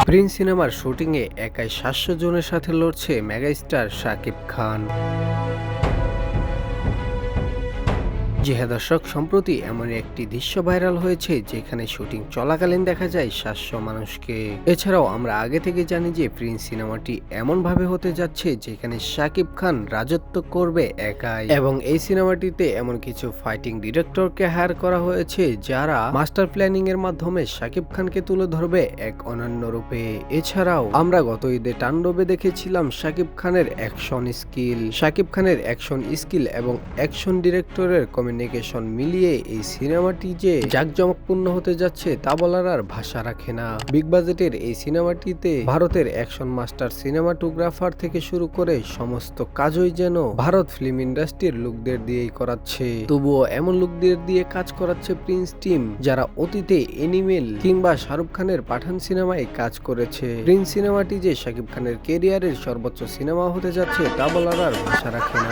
Prince সিনেমার শুটিংয়ে একাই ৭০০ জনের সাথে লড়ছে মেগাস্টার শাকিব খান। জি হ্যাঁ দর্শক, সম্প্রতি এমন একটি দৃশ্য ভাইরাল হয়েছে যেখানে শুটিং চলাকালীন দেখা যায় ৭০০ মানুষকে। এছাড়াও আমরা আগে থেকে জানি যে প্রিন্স সিনেমাটি এমন ভাবে হতে যাচ্ছে যেখানে শাকিব খান রাজত্ব করবে একাই, এবং এই সিনেমাটিতে এমন কিছু ফাইটিং ডিরেক্টরকে হায়ার করা হয়েছে যারা মাস্টার প্ল্যানিং এর মাধ্যমে শাকিব খানকে তুলে ধরবে এক অনন্য রূপে। এছাড়াও আমরা গত ঈদে তাণ্ডবে দেখেছিলাম শাকিব খানের অ্যাকশন স্কিল এবং অ্যাকশন ডিরেক্টরের কমিউনিকেশন মিলিয়ে এই সিনেমাটি যে জাঁকজমকপূর্ণ হতে যাচ্ছে তা বলার আর ভাষা রাখে না। বিগ বাজেটের এই সিনেমাটিতে ভারতের অ্যাকশন মাস্টার সিনেমাটোগ্রাফার থেকে শুরু করে সমস্ত কাজই যেন ভারত ফিল্ম ইন্ডাস্ট্রির লোকদের দিয়েই করাচ্ছে। তবুও এমন লোকদের দিয়ে কাজ করাচ্ছে প্রিন্স টিম যারা অতীতে এনিমেল কিংবা শাহরুখ খানের পাঠান সিনেমায় কাজ করেছে। প্রিন্স সিনেমাটি যে শাকিব খানের কেরিয়ারের সর্বোচ্চ সিনেমা হতে যাচ্ছে তা বলার আর ভাষা রাখে না।